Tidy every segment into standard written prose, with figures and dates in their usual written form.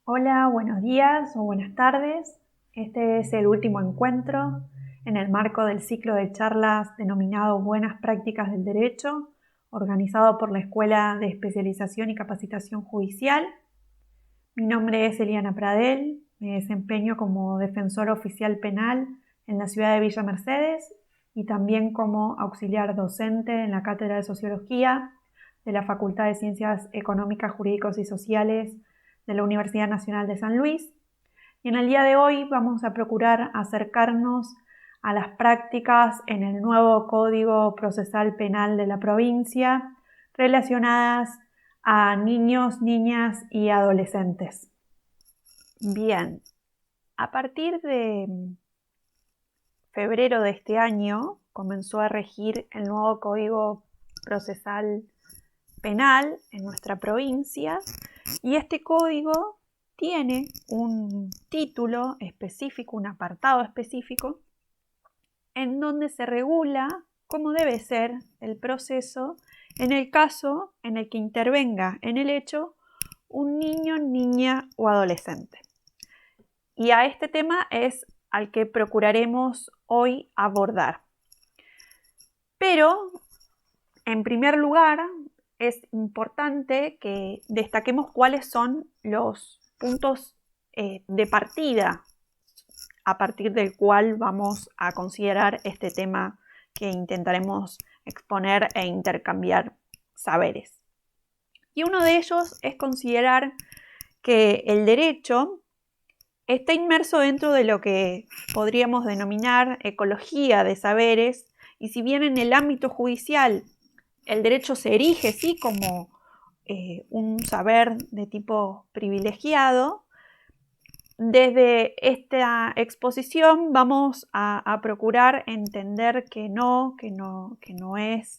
Hola, buenos días o buenas tardes. Este es el último encuentro en el marco del ciclo de charlas denominado Buenas Prácticas del Derecho, organizado por la Escuela de Especialización y Capacitación Judicial. Mi nombre es Eliana Pradel, me desempeño como defensora oficial penal en la ciudad de Villa Mercedes y también como auxiliar docente en la Cátedra de Sociología de la Facultad de Ciencias Económicas, Jurídicas y Sociales de la Universidad Nacional de San Luis. Y en el día de hoy vamos a procurar acercarnos a las prácticas en el nuevo Código Procesal Penal de la provincia relacionadas a niños, niñas y adolescentes. Bien, a partir de febrero de este año comenzó a regir el nuevo Código Procesal Penal en nuestra provincia y este código tiene un título específico, un apartado específico, en donde se regula cómo debe ser el proceso en el caso en el que intervenga en el hecho un niño, niña o adolescente. Y a este tema es al que procuraremos hoy abordar. Pero, en primer lugar, es importante que destaquemos cuáles son los puntos de partida a partir del cual vamos a considerar este tema que intentaremos exponer e intercambiar saberes. Y uno de ellos es considerar que el derecho está inmerso dentro de lo que podríamos denominar ecología de saberes, y si bien en el ámbito judicial el derecho se erige sí como un saber de tipo privilegiado, desde esta exposición vamos a procurar entender que no es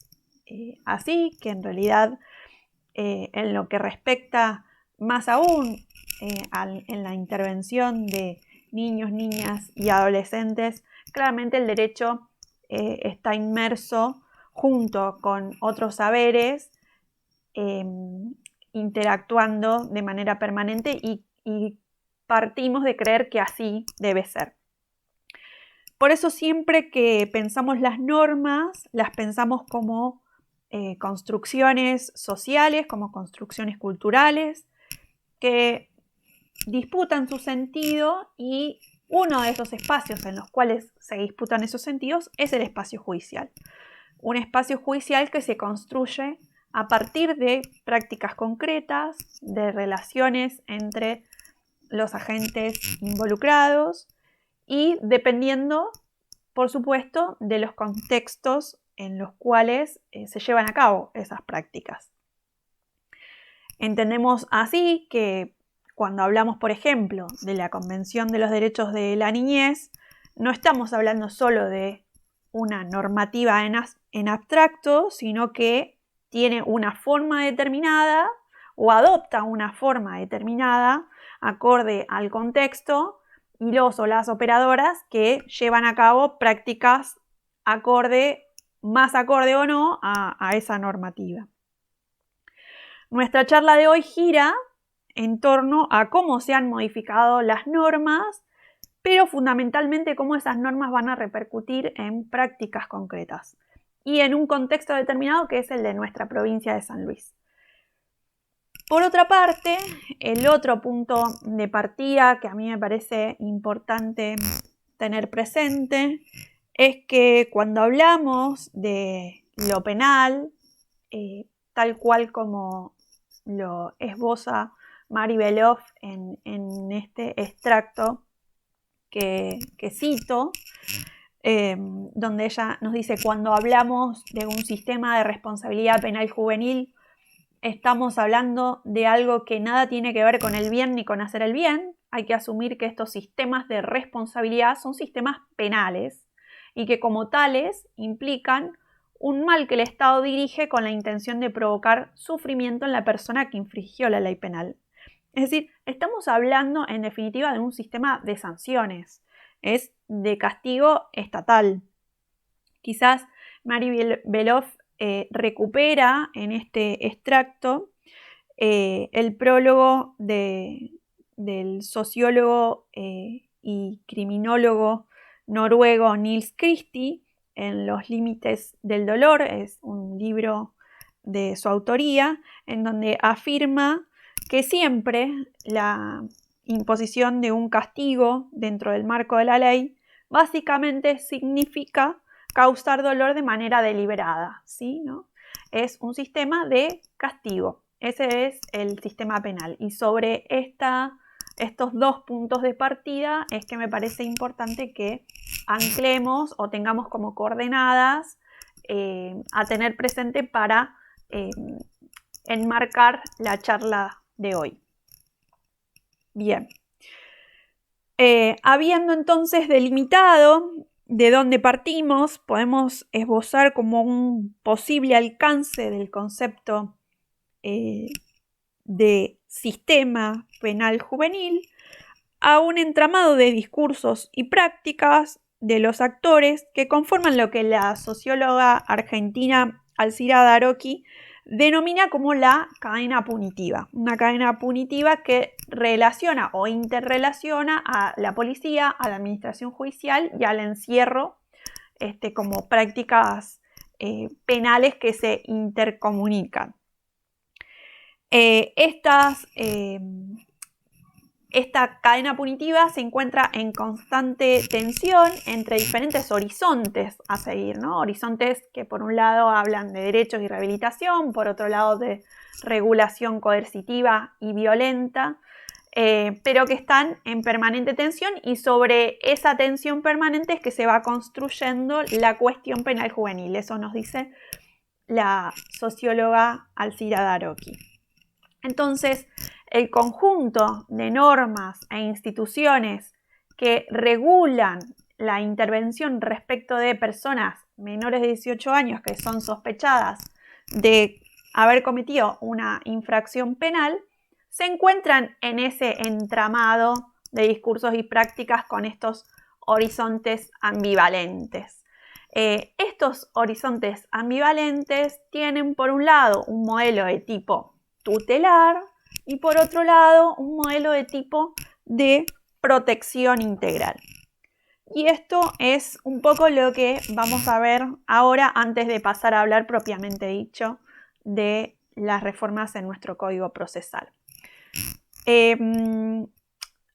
así, que en realidad en lo que respecta más aún en la intervención de niños, niñas y adolescentes, claramente el derecho está inmerso junto con otros saberes, interactuando de manera permanente y partimos de creer que así debe ser. Por eso siempre que pensamos las normas, las pensamos como construcciones sociales, como construcciones culturales, que disputan su sentido, y uno de esos espacios en los cuales se disputan esos sentidos es el espacio judicial. Un espacio judicial que se construye a partir de prácticas concretas, de relaciones entre los agentes involucrados y dependiendo, por supuesto, de los contextos en los cuales se llevan a cabo esas prácticas. Entendemos así que cuando hablamos, por ejemplo, de la Convención de los Derechos de la Niñez, no estamos hablando solo de una normativa en abstracto, sino que tiene una forma determinada o adopta una forma determinada acorde al contexto y los o las operadoras que llevan a cabo prácticas más acorde o no a esa normativa. Nuestra charla de hoy gira en torno a cómo se han modificado las normas, pero fundamentalmente cómo esas normas van a repercutir en prácticas concretas y en un contexto determinado que es el de nuestra provincia de San Luis. Por otra parte, el otro punto de partida que a mí me parece importante tener presente es que cuando hablamos de lo penal, tal cual como lo esboza Mari Beloff en este extracto que cito, donde ella nos dice: cuando hablamos de un sistema de responsabilidad penal juvenil, estamos hablando de algo que nada tiene que ver con el bien ni con hacer el bien. Hay que asumir que estos sistemas de responsabilidad son sistemas penales y que como tales implican un mal que el Estado dirige con la intención de provocar sufrimiento en la persona que infringió la ley penal. Es decir, estamos hablando en definitiva de un sistema de sanciones, es de castigo estatal. Quizás Mari Beloff recupera en este extracto el prólogo de del sociólogo y criminólogo noruego Nils Christie, en Los límites del dolor. Es un libro de su autoría, en donde afirma que siempre la imposición de un castigo dentro del marco de la ley básicamente significa causar dolor de manera deliberada, ¿sí? ¿No? Es un sistema de castigo. Ese es el sistema penal. Y sobre estos dos puntos de partida es que me parece importante que anclemos o tengamos como coordenadas a tener presente para enmarcar la charla de hoy. Bien. Habiendo entonces delimitado de dónde partimos, podemos esbozar como un posible alcance del concepto de sistema penal juvenil a un entramado de discursos y prácticas de los actores que conforman lo que la socióloga argentina Alcira D'Arocchi denomina como la cadena punitiva. Una cadena punitiva que relaciona o interrelaciona a la policía, a la administración judicial y al encierro como prácticas penales que se intercomunican. Esta cadena punitiva se encuentra en constante tensión entre diferentes horizontes a seguir, ¿no? Horizontes que por un lado hablan de derechos y rehabilitación, por otro lado de regulación coercitiva y violenta, pero que están en permanente tensión, y sobre esa tensión permanente es que se va construyendo la cuestión penal juvenil. Eso nos dice la socióloga Alcira D'Arocchi. Entonces, el conjunto de normas e instituciones que regulan la intervención respecto de personas menores de 18 años que son sospechadas de haber cometido una infracción penal se encuentran en ese entramado de discursos y prácticas con estos horizontes ambivalentes. Estos horizontes ambivalentes tienen, por un lado, un modelo de tipo tutelar y, por otro lado, un modelo de tipo de protección integral. Y esto es un poco lo que vamos a ver ahora, antes de pasar a hablar propiamente dicho de las reformas en nuestro Código Procesal.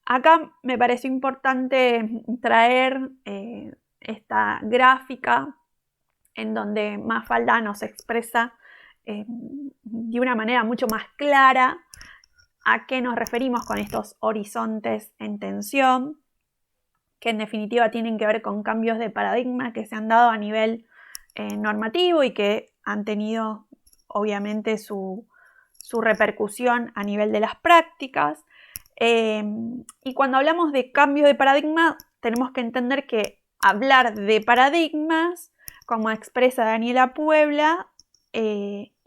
Acá me pareció importante traer esta gráfica en donde Mafalda nos expresa de una manera mucho más clara a qué nos referimos con estos horizontes en tensión, que en definitiva tienen que ver con cambios de paradigma que se han dado a nivel normativo y que han tenido obviamente su repercusión a nivel de las prácticas. Y cuando hablamos de cambio de paradigma, tenemos que entender que hablar de paradigmas, como expresa Daniela Puebla,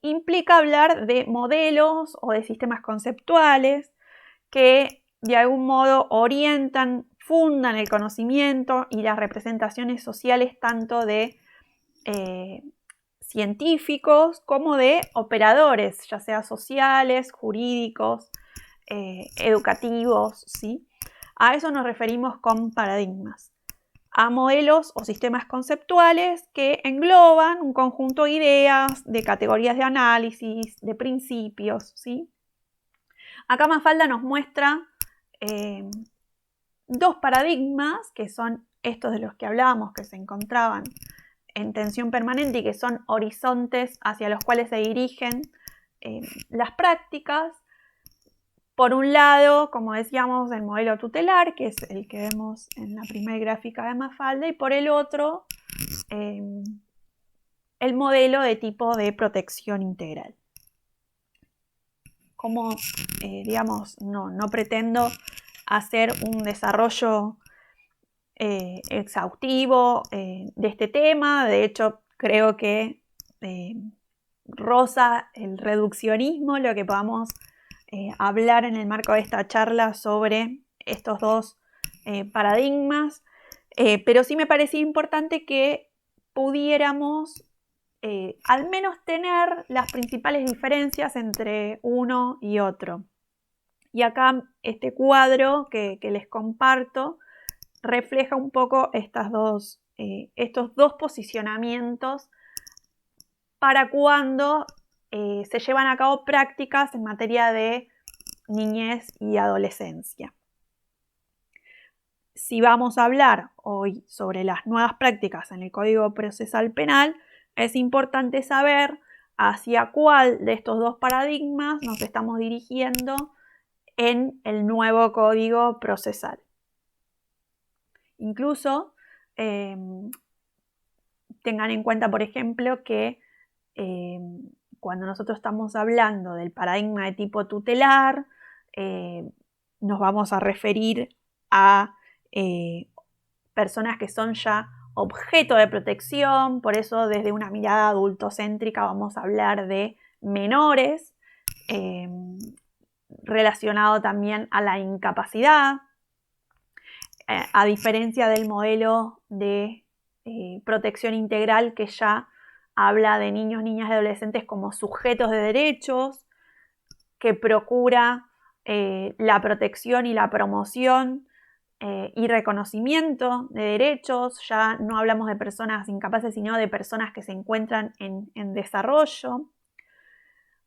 implica hablar de modelos o de sistemas conceptuales que de algún modo orientan, fundan el conocimiento y las representaciones sociales tanto de científicos como de operadores, ya sea sociales, jurídicos, educativos, ¿sí? A eso nos referimos con paradigmas, a modelos o sistemas conceptuales que engloban un conjunto de ideas, de categorías de análisis, de principios, ¿sí? Acá Mafalda nos muestra dos paradigmas, que son estos de los que hablábamos, que se encontraban en tensión permanente y que son horizontes hacia los cuales se dirigen las prácticas. Por un lado, como decíamos, el modelo tutelar, que es el que vemos en la primera gráfica de Mafalda, y por el otro, el modelo de tipo de protección integral. Como, digamos, no pretendo hacer un desarrollo exhaustivo de este tema. De hecho, creo que roza el reduccionismo lo que podamos hablar en el marco de esta charla sobre estos dos paradigmas, pero sí me parecía importante que pudiéramos al menos tener las principales diferencias entre uno y otro. Y acá este cuadro que les comparto refleja un poco estos dos posicionamientos para cuando se llevan a cabo prácticas en materia de niñez y adolescencia. Si vamos a hablar hoy sobre las nuevas prácticas en el Código Procesal Penal, es importante saber hacia cuál de estos dos paradigmas nos estamos dirigiendo en el nuevo Código Procesal. Incluso tengan en cuenta, por ejemplo, que cuando nosotros estamos hablando del paradigma de tipo tutelar, nos vamos a referir a personas que son ya objeto de protección, por eso desde una mirada adultocéntrica vamos a hablar de menores, relacionado también a la incapacidad, a diferencia del modelo de protección integral que ya habla de niños, niñas y adolescentes como sujetos de derechos, que procura la protección y la promoción y reconocimiento de derechos. Ya no hablamos de personas incapaces, sino de personas que se encuentran en desarrollo.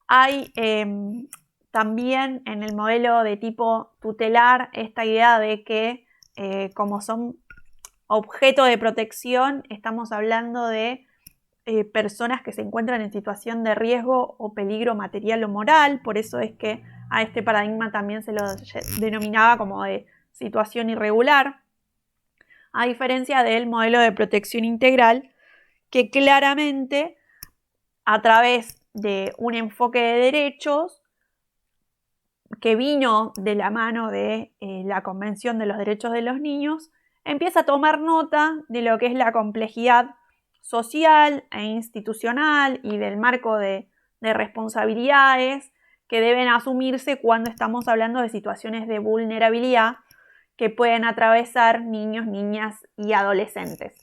Hay también en el modelo de tipo tutelar esta idea de que como son objeto de protección, estamos hablando de personas que se encuentran en situación de riesgo o peligro material o moral. Por eso es que a este paradigma también se lo denominaba como de situación irregular, a diferencia del modelo de protección integral, que claramente a través de un enfoque de derechos que vino de la mano de la Convención de los Derechos de los Niños, empieza a tomar nota de lo que es la complejidad social e institucional y del marco de responsabilidades que deben asumirse cuando estamos hablando de situaciones de vulnerabilidad que pueden atravesar niños, niñas y adolescentes,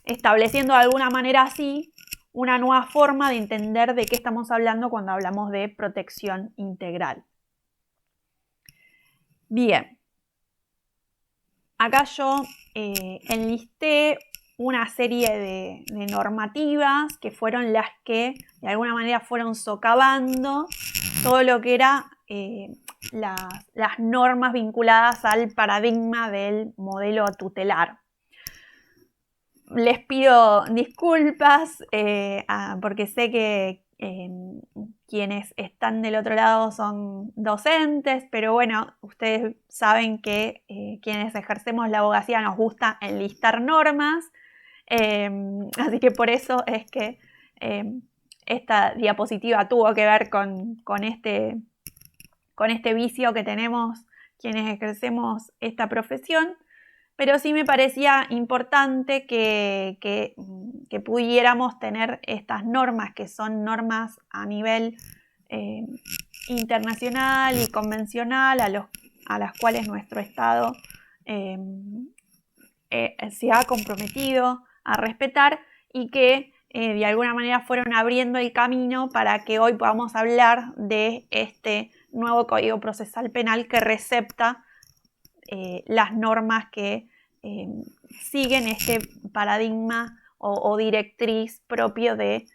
estableciendo de alguna manera así una nueva forma de entender de qué estamos hablando cuando hablamos de protección integral. Bien, acá yo enlisté una serie de normativas que fueron las que de alguna manera fueron socavando todo lo que era las normas vinculadas al paradigma del modelo tutelar. Les pido disculpas porque sé que quienes están del otro lado son docentes, pero bueno, ustedes saben que quienes ejercemos la abogacía nos gusta enlistar normas, así que por eso es que esta diapositiva tuvo que ver con este vicio que tenemos quienes ejercemos esta profesión, pero sí me parecía importante que pudiéramos tener estas normas, que son normas a nivel internacional y convencional, a las cuales nuestro Estado se ha comprometido a respetar y que de alguna manera fueron abriendo el camino para que hoy podamos hablar de este nuevo Código Procesal Penal que recepta las normas que siguen este paradigma o directriz propio de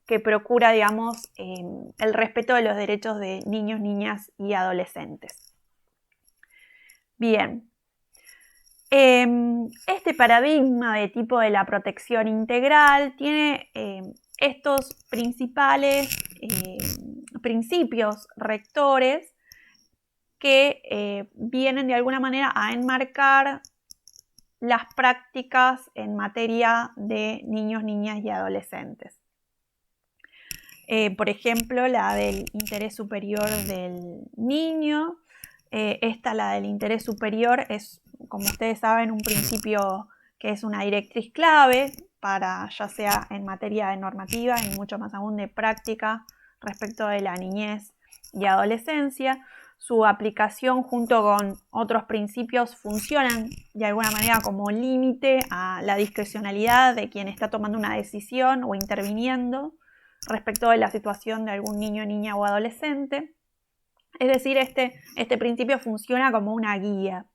que procura, digamos, el respeto de los derechos de niños, niñas y adolescentes. Bien. Este paradigma de tipo de la protección integral tiene estos principales principios rectores que vienen de alguna manera a enmarcar las prácticas en materia de niños, niñas y adolescentes. Por ejemplo, la del interés superior del niño. La del interés superior es, como ustedes saben, un principio que es una directriz clave para, ya sea en materia de normativa y mucho más aún de práctica respecto de la niñez y adolescencia. Su aplicación junto con otros principios funcionan de alguna manera como límite a la discrecionalidad de quien está tomando una decisión o interviniendo respecto de la situación de algún niño, niña o adolescente. Es decir, este principio funciona como una guía.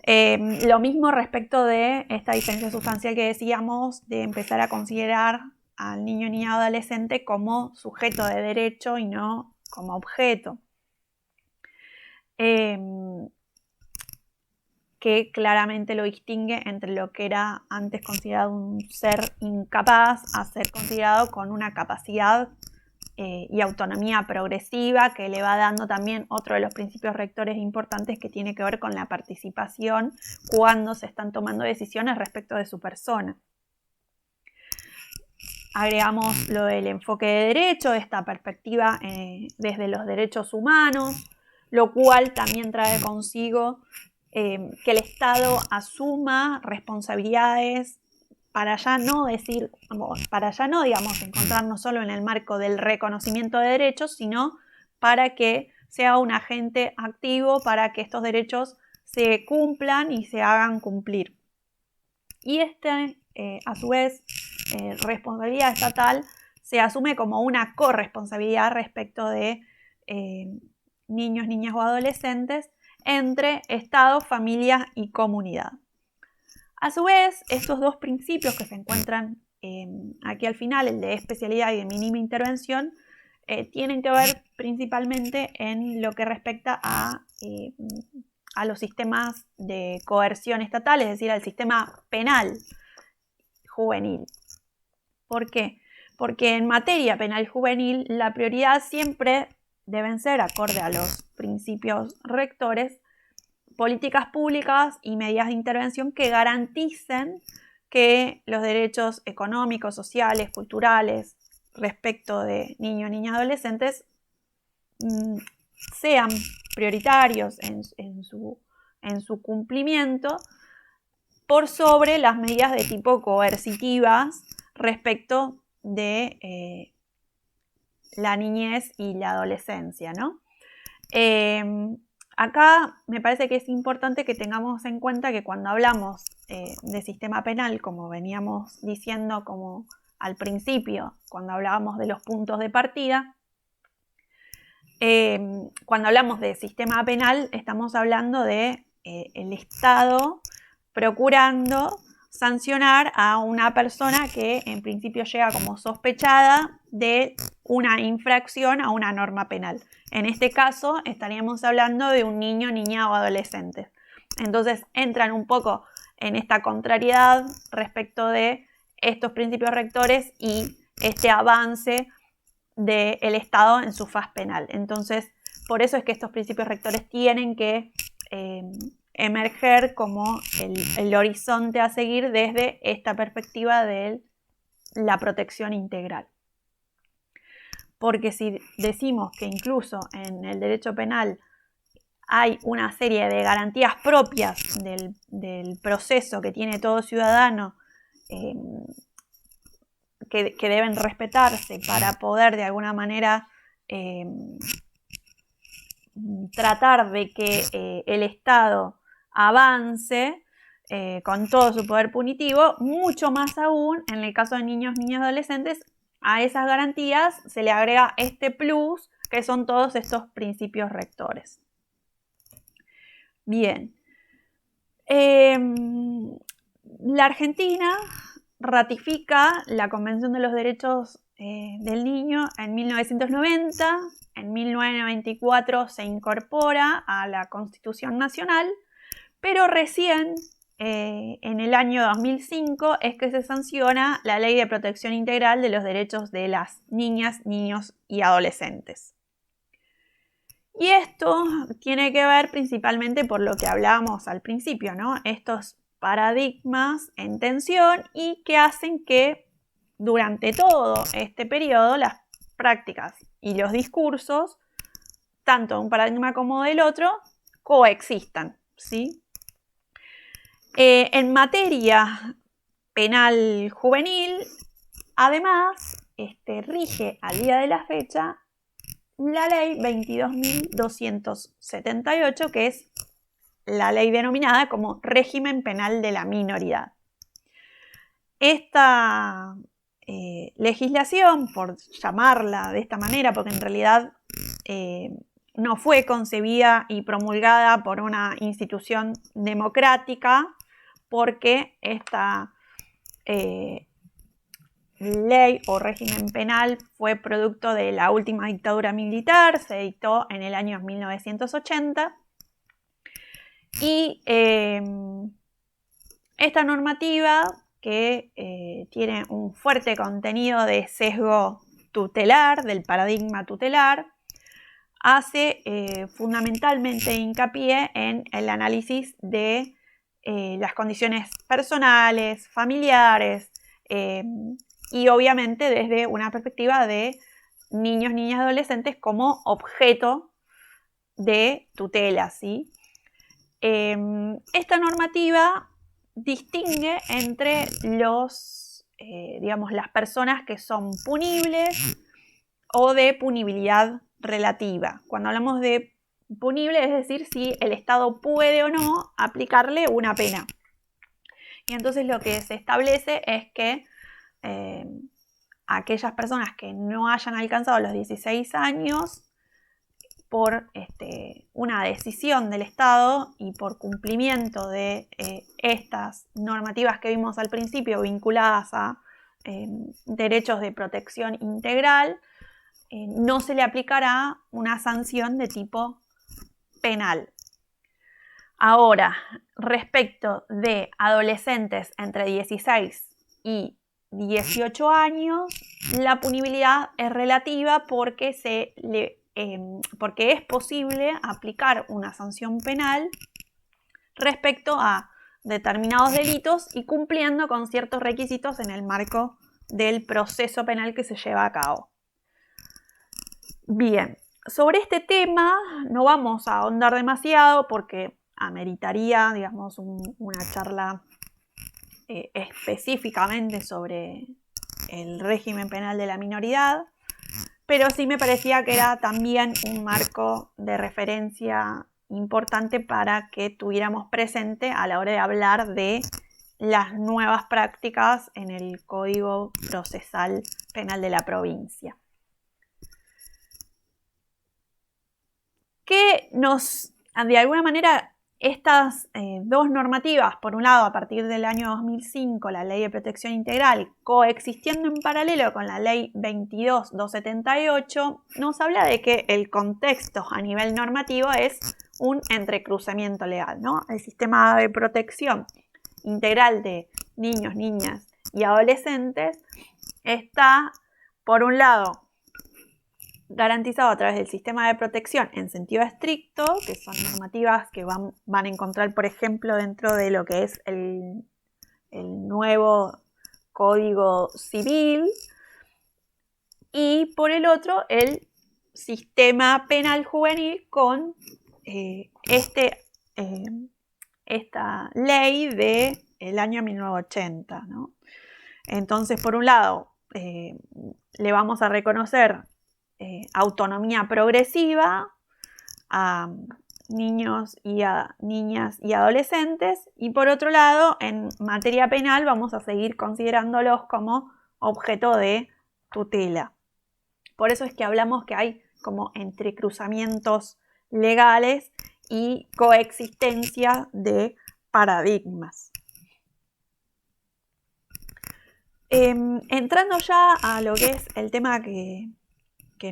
Lo mismo respecto de esta diferencia sustancial que decíamos, de empezar a considerar al niño, niña o adolescente como sujeto de derecho y no como objeto. Que claramente lo distingue entre lo que era antes considerado un ser incapaz a ser considerado con una capacidad y autonomía progresiva, que le va dando también otro de los principios rectores importantes, que tiene que ver con la participación cuando se están tomando decisiones respecto de su persona. Agregamos lo del enfoque de derecho, esta perspectiva desde los derechos humanos, lo cual también trae consigo que el Estado asuma responsabilidades para ya no encontrarnos solo en el marco del reconocimiento de derechos, sino para que sea un agente activo para que estos derechos se cumplan y se hagan cumplir. Y a su vez, responsabilidad estatal se asume como una corresponsabilidad respecto de niños, niñas o adolescentes entre Estado, familia y comunidad. A su vez, estos dos principios que se encuentran aquí al final, el de especialidad y de mínima intervención, tienen que ver principalmente en lo que respecta a los sistemas de coerción estatal, es decir, al sistema penal juvenil. ¿Por qué? Porque en materia penal juvenil la prioridad siempre deben ser, acorde a los principios rectores, políticas públicas y medidas de intervención que garanticen que los derechos económicos, sociales, culturales respecto de niños, niñas y adolescentes sean prioritarios en su cumplimiento por sobre las medidas de tipo coercitivas respecto de la niñez y la adolescencia, ¿no? Acá me parece que es importante que tengamos en cuenta que cuando hablamos de sistema penal, como veníamos diciendo como al principio, cuando hablábamos de los puntos de partida, cuando hablamos de sistema penal estamos hablando de el Estado procurando sancionar a una persona que en principio llega como sospechada de una infracción a una norma penal. En este caso estaríamos hablando de un niño, niña o adolescente. Entonces entran un poco en esta contrariedad respecto de estos principios rectores y este avance del Estado en su faz penal. Entonces, por eso es que estos principios rectores tienen que emerger como el horizonte a seguir desde esta perspectiva de la protección integral. Porque si decimos que incluso en el derecho penal hay una serie de garantías propias del proceso que tiene todo ciudadano que deben respetarse para poder de alguna manera tratar de que el Estado avance con todo su poder punitivo, mucho más aún en el caso de niños, niñas y adolescentes, a esas garantías se le agrega este plus que son todos estos principios rectores. Bien, la Argentina ratifica la Convención de los Derechos del Niño en 1990, en 1994 se incorpora a la Constitución Nacional, pero recién en el año 2005 es que se sanciona la Ley de Protección Integral de los Derechos de las Niñas, Niños y Adolescentes. Y esto tiene que ver principalmente por lo que hablábamos al principio, ¿no? Estos paradigmas en tensión y que hacen que durante todo este periodo las prácticas y los discursos, tanto de un paradigma como del otro, coexistan, ¿sí? En materia penal juvenil, además, rige al día de la fecha la ley 22.278, que es la ley denominada como régimen penal de la minoridad. Esta legislación, por llamarla de esta manera, porque en realidad no fue concebida y promulgada por una institución democrática, porque esta ley o régimen penal fue producto de la última dictadura militar, se dictó en el año 1980, y esta normativa, que tiene un fuerte contenido de sesgo tutelar, del paradigma tutelar, hace fundamentalmente hincapié en el análisis de las condiciones personales, familiares, y obviamente desde una perspectiva de niños, niñas y adolescentes como objeto de tutela, ¿sí? Esta normativa distingue entre las personas que son punibles o de punibilidad relativa. Cuando hablamos de punible, es decir, si el Estado puede o no aplicarle una pena. Y entonces lo que se establece es que aquellas personas que no hayan alcanzado los 16 años por una decisión del Estado y por cumplimiento de estas normativas que vimos al principio vinculadas a derechos de protección integral, no se le aplicará una sanción de tipo penal. Ahora, respecto de adolescentes entre 16 y 18 años, la punibilidad es relativa porque es posible aplicar una sanción penal respecto a determinados delitos y cumpliendo con ciertos requisitos en el marco del proceso penal que se lleva a cabo. Bien, sobre este tema no vamos a ahondar demasiado porque ameritaría, digamos, una charla específicamente sobre el régimen penal de la minoridad, pero sí me parecía que era también un marco de referencia importante para que tuviéramos presente a la hora de hablar de las nuevas prácticas en el Código Procesal Penal de la provincia. Que de alguna manera, estas dos normativas, por un lado a partir del año 2005, la Ley de Protección Integral, coexistiendo en paralelo con la Ley 22.278, nos habla de que el contexto a nivel normativo es un entrecruzamiento legal, ¿no? El sistema de protección integral de niños, niñas y adolescentes está, por un lado, garantizado a través del sistema de protección en sentido estricto, que son normativas que van a encontrar, por ejemplo, dentro de lo que es el nuevo Código Civil, y por el otro, el sistema penal juvenil con esta ley del año 1980, ¿no? Entonces, por un lado, le vamos a reconocer autonomía progresiva a niños y a niñas y adolescentes, y por otro lado, en materia penal vamos a seguir considerándolos como objeto de tutela. Por eso es que hablamos que hay como entrecruzamientos legales y coexistencia de paradigmas. Entrando ya a lo que es el tema que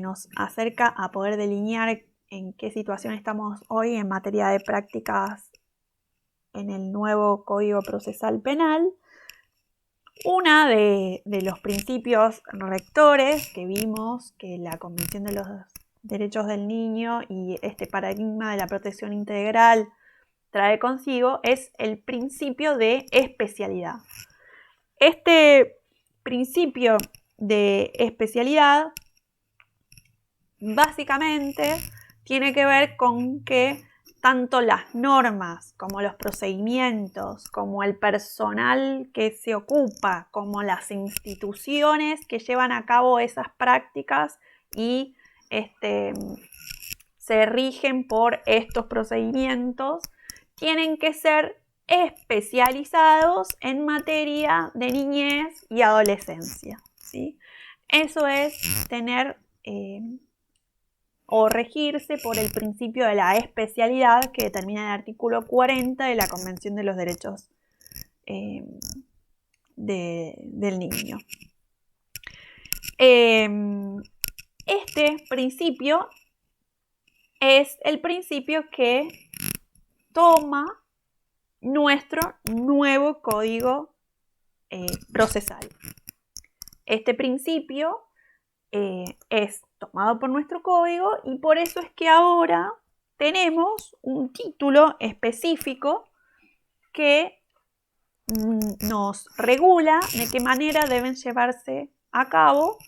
nos acerca a poder delinear en qué situación estamos hoy en materia de prácticas en el nuevo Código Procesal Penal, una de los principios rectores que vimos que la Convención de los Derechos del Niño y este paradigma de la protección integral trae consigo es el principio de especialidad. Este principio de especialidad básicamente tiene que ver con que tanto las normas como los procedimientos, como el personal que se ocupa, como las instituciones que llevan a cabo esas prácticas y se rigen por estos procedimientos, tienen que ser especializados en materia de niñez y adolescencia, ¿sí? Eso es tener o regirse por el principio de la especialidad que determina el artículo 40 de la Convención de los Derechos del Niño. Este principio es el principio que toma nuestro nuevo código procesal. Este principio es tomado por nuestro código y por eso es que ahora tenemos un título específico que nos regula de qué manera deben llevarse a cabo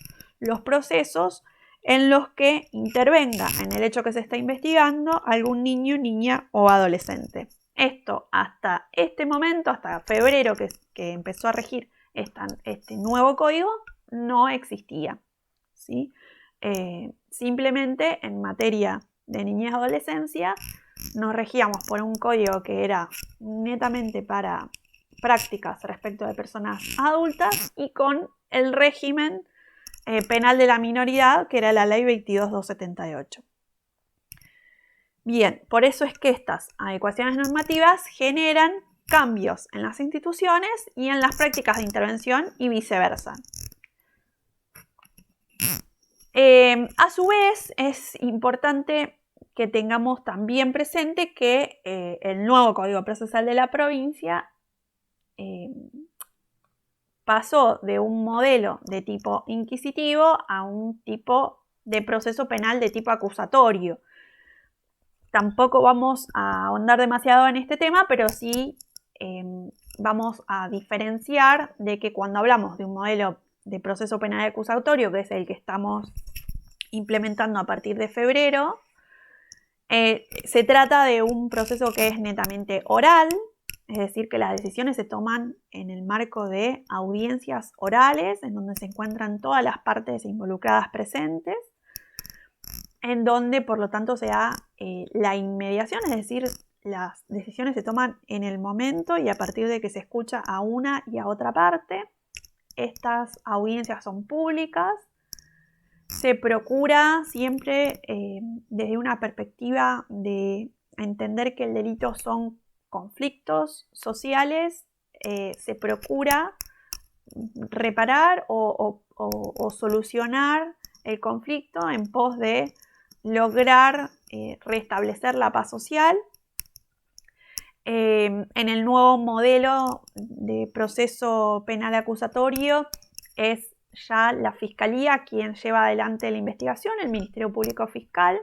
los procesos en los que intervenga en el hecho que se está investigando algún niño, niña o adolescente. Esto hasta este momento, hasta febrero que empezó a regir este nuevo código, no existía, ¿sí? Simplemente en materia de niñez y adolescencia nos regíamos por un código que era netamente para prácticas respecto de personas adultas y con el régimen penal de la minoridad, que era la ley 22.278. Bien, por eso es que estas adecuaciones normativas generan cambios en las instituciones y en las prácticas de intervención y viceversa. A su vez, es importante que tengamos también presente que el nuevo Código Procesal de la provincia pasó de un modelo de tipo inquisitivo a un tipo de proceso penal de tipo acusatorio. Tampoco vamos a ahondar demasiado en este tema, pero sí vamos a diferenciar de que cuando hablamos de un modelo de proceso penal acusatorio, que es el que estamos implementando a partir de febrero, se trata de un proceso que es netamente oral, es decir, que las decisiones se toman en el marco de audiencias orales, en donde se encuentran todas las partes involucradas presentes, en donde por lo tanto se da la inmediación, es decir, las decisiones se toman en el momento y a partir de que se escucha a una y a otra parte. Estas audiencias son públicas. Se procura siempre desde una perspectiva de entender que el delito son conflictos sociales, se procura reparar o solucionar el conflicto en pos de lograr restablecer la paz social. En el nuevo modelo de proceso penal acusatorio es ya la Fiscalía quien lleva adelante la investigación, el Ministerio Público Fiscal,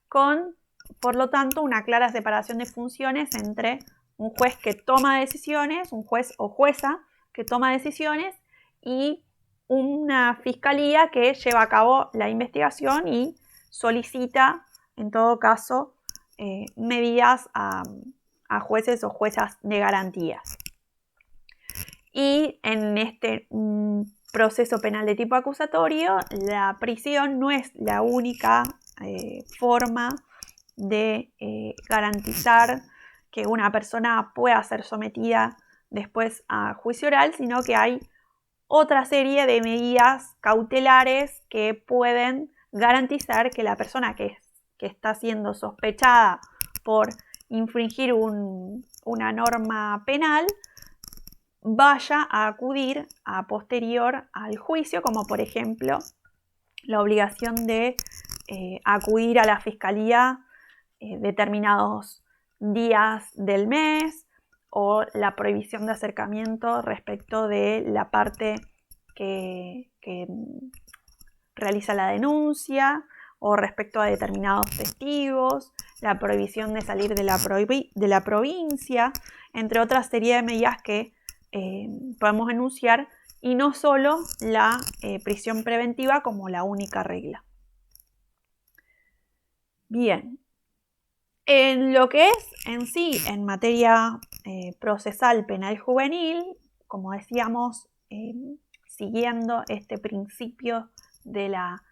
con, por lo tanto, una clara separación de funciones entre un juez que toma decisiones, un juez o jueza que toma decisiones, y una Fiscalía que lleva a cabo la investigación y solicita, en todo caso, medidas a jueces o juezas de garantías. Y en este proceso penal de tipo acusatorio, la prisión no es la única forma de garantizar que una persona pueda ser sometida después a juicio oral, sino que hay otra serie de medidas cautelares que pueden garantizar que la persona que está siendo sospechada por infringir una norma penal vaya a acudir a posterior al juicio, como por ejemplo la obligación de acudir a la Fiscalía determinados días del mes, o la prohibición de acercamiento respecto de la parte que realiza la denuncia, o respecto a determinados testigos, la prohibición de salir de la provincia, entre otras serie de medidas que podemos enunciar, y no solo la prisión preventiva como la única regla. Bien, en lo que es en sí, en materia procesal penal juvenil, como decíamos, siguiendo este principio de la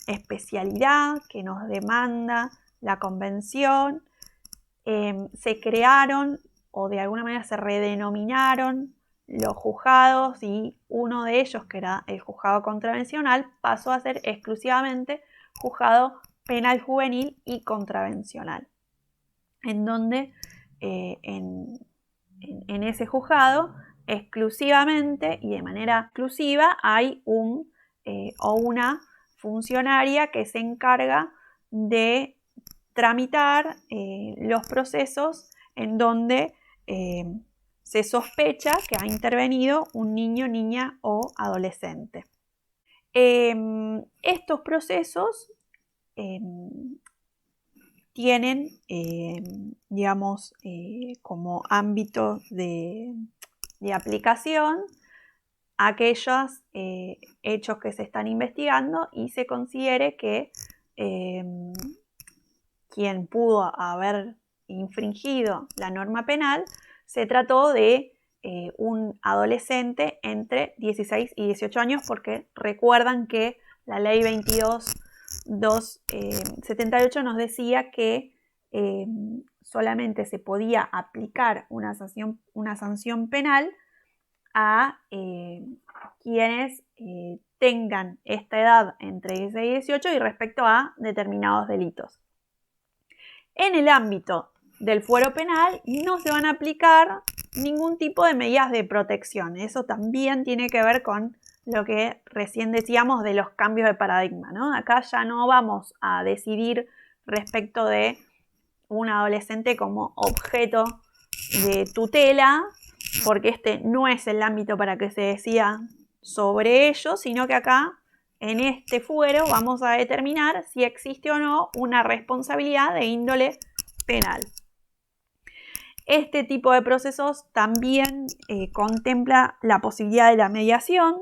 especialidad que nos demanda la Convención, se crearon o de alguna manera se redenominaron los juzgados, y uno de ellos, que era el juzgado contravencional, pasó a ser exclusivamente juzgado penal juvenil y contravencional, en donde en ese juzgado exclusivamente y de manera exclusiva hay un o una funcionaria que se encarga de tramitar los procesos en donde se sospecha que ha intervenido un niño, niña o adolescente. Estos procesos tienen, digamos, como ámbito de aplicación aquellos hechos que se están investigando y se considere que quien pudo haber infringido la norma penal se trató de un adolescente entre 16 y 18 años, porque recuerdan que la ley 22.278 nos decía que solamente se podía aplicar una sanción penal a quienes tengan esta edad entre 16 y 18 y respecto a determinados delitos. En el ámbito del fuero penal no se van a aplicar ningún tipo de medidas de protección. Eso también tiene que ver con lo que recién decíamos de los cambios de paradigma, ¿no? Acá ya no vamos a decidir respecto de un adolescente como objeto de tutela, porque este no es el ámbito para que se decida sobre ello, sino que acá en este fuero vamos a determinar si existe o no una responsabilidad de índole penal. Este tipo de procesos también contempla la posibilidad de la mediación,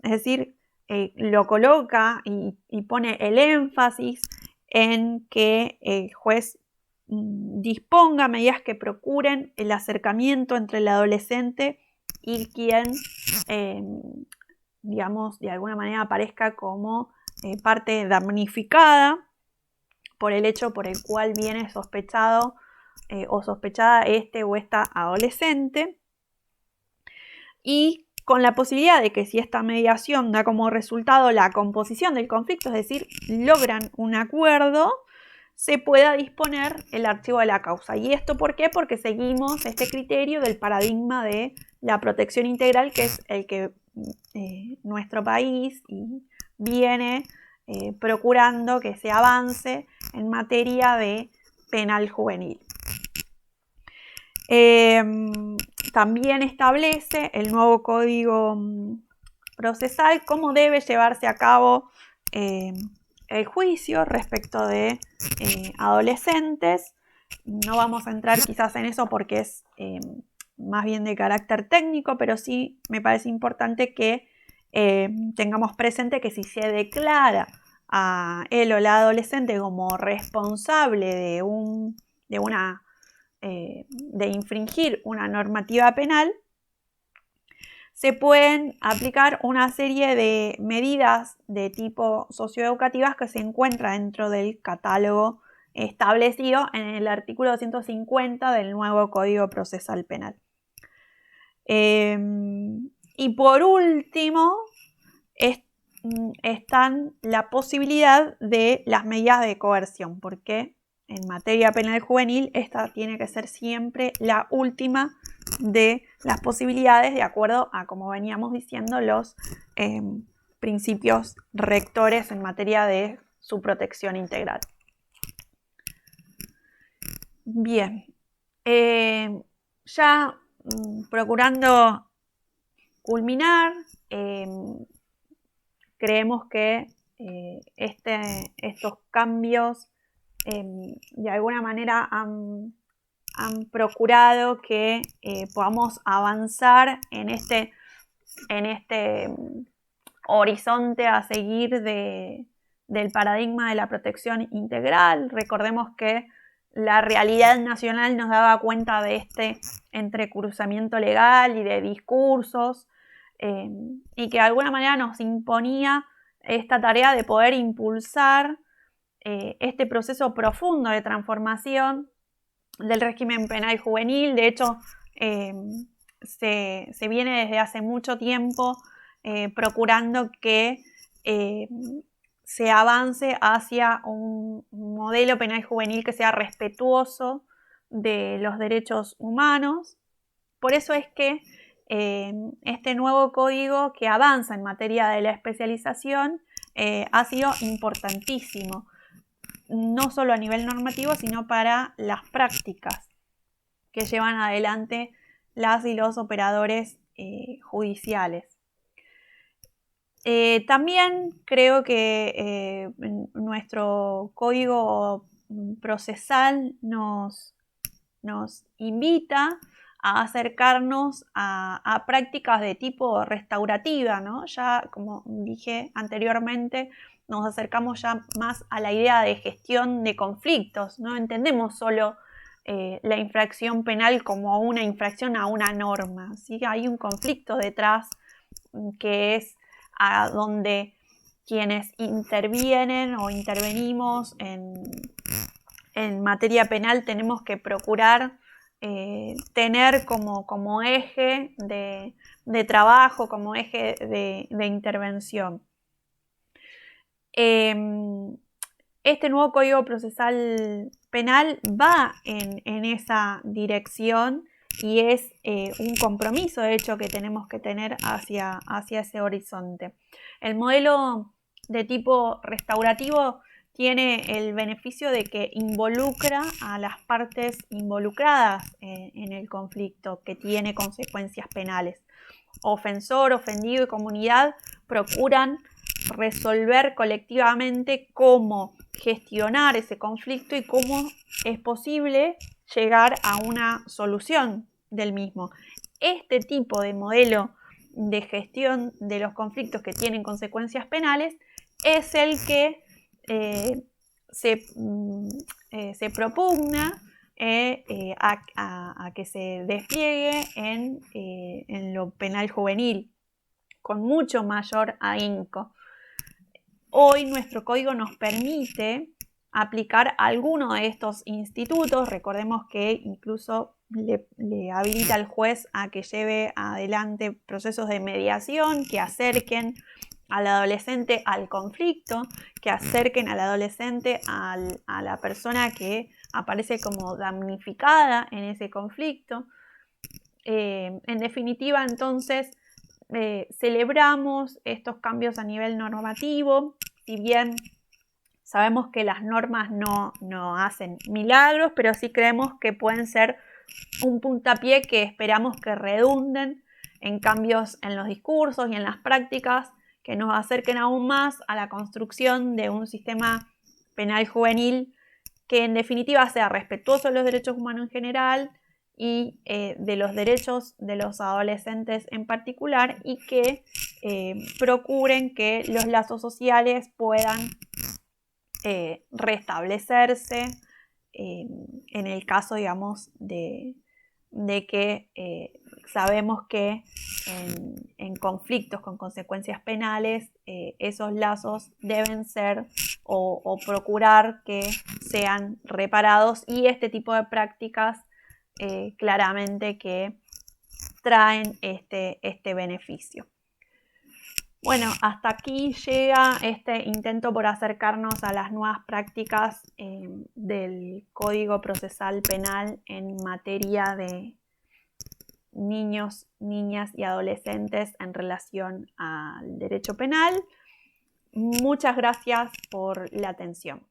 es decir, lo coloca y pone el énfasis en que el juez disponga medidas que procuren el acercamiento entre el adolescente y quien, digamos, de alguna manera aparezca como parte damnificada por el hecho por el cual viene sospechado o sospechada este o esta adolescente, y con la posibilidad de que si esta mediación da como resultado la composición del conflicto, es decir, logran un acuerdo, se pueda disponer el archivo de la causa. ¿Y esto por qué? Porque seguimos este criterio del paradigma de la protección integral, que es el que nuestro país viene procurando que se avance en materia de penal juvenil. También establece el nuevo Código Procesal cómo debe llevarse a cabo el juicio respecto de adolescentes. No vamos a entrar quizás en eso porque es más bien de carácter técnico, pero sí me parece importante que tengamos presente que si se declara a él o la adolescente como responsable de infringir una normativa penal, se pueden aplicar una serie de medidas de tipo socioeducativas que se encuentran dentro del catálogo establecido en el artículo 250 del nuevo Código Procesal Penal. Y por último, están la posibilidad de las medidas de coerción, porque en materia penal juvenil esta tiene que ser siempre la última de las posibilidades, de acuerdo a, como veníamos diciendo, los principios rectores en materia de su protección integral. Bien, ya procurando culminar, creemos que estos cambios de alguna manera han procurado que podamos avanzar en este horizonte a seguir del paradigma de la protección integral. Recordemos que la realidad nacional nos daba cuenta de este entrecruzamiento legal y de discursos y que de alguna manera nos imponía esta tarea de poder impulsar este proceso profundo de transformación del régimen penal juvenil. De hecho, se viene desde hace mucho tiempo procurando que se avance hacia un modelo penal juvenil que sea respetuoso de los derechos humanos. Por eso es que este nuevo código que avanza en materia de la especialización ha sido importantísimo, no solo a nivel normativo, sino para las prácticas que llevan adelante las y los operadores judiciales. También creo que nuestro código procesal nos invita a acercarnos a prácticas de tipo restaurativa, ¿no? Ya, como dije anteriormente, nos acercamos ya más a la idea de gestión de conflictos. No entendemos solo la infracción penal como una infracción a una norma, ¿sí? Hay un conflicto detrás que es a donde quienes intervienen o intervenimos en materia penal tenemos que procurar tener como eje de trabajo, como eje de intervención. Este nuevo Código Procesal Penal va en esa dirección y es un compromiso, de hecho, que tenemos que tener hacia ese horizonte. El modelo de tipo restaurativo tiene el beneficio de que involucra a las partes involucradas en el conflicto, que tiene consecuencias penales. Ofensor, ofendido y comunidad procuran resolver colectivamente cómo gestionar ese conflicto y cómo es posible llegar a una solución del mismo. Este tipo de modelo de gestión de los conflictos que tienen consecuencias penales es el que se propugna a que se despliegue en lo penal juvenil con mucho mayor ahínco. Hoy nuestro código nos permite aplicar alguno de estos institutos. Recordemos que incluso le habilita al juez a que lleve adelante procesos de mediación que acerquen al adolescente al conflicto, que acerquen al adolescente a la persona que aparece como damnificada en ese conflicto. En definitiva, entonces, celebramos estos cambios a nivel normativo, si bien sabemos que las normas no hacen milagros, pero sí creemos que pueden ser un puntapié que esperamos que redunden en cambios en los discursos y en las prácticas que nos acerquen aún más a la construcción de un sistema penal juvenil que en definitiva sea respetuoso de los derechos humanos en general y de los derechos de los adolescentes en particular, y que procuren que los lazos sociales puedan restablecerse en el caso, digamos, de que sabemos que en conflictos con consecuencias penales esos lazos deben ser o procurar que sean reparados, y este tipo de prácticas claramente que traen este beneficio. Bueno, hasta aquí llega este intento por acercarnos a las nuevas prácticas del Código Procesal Penal en materia de niños, niñas y adolescentes en relación al derecho penal. Muchas gracias por la atención.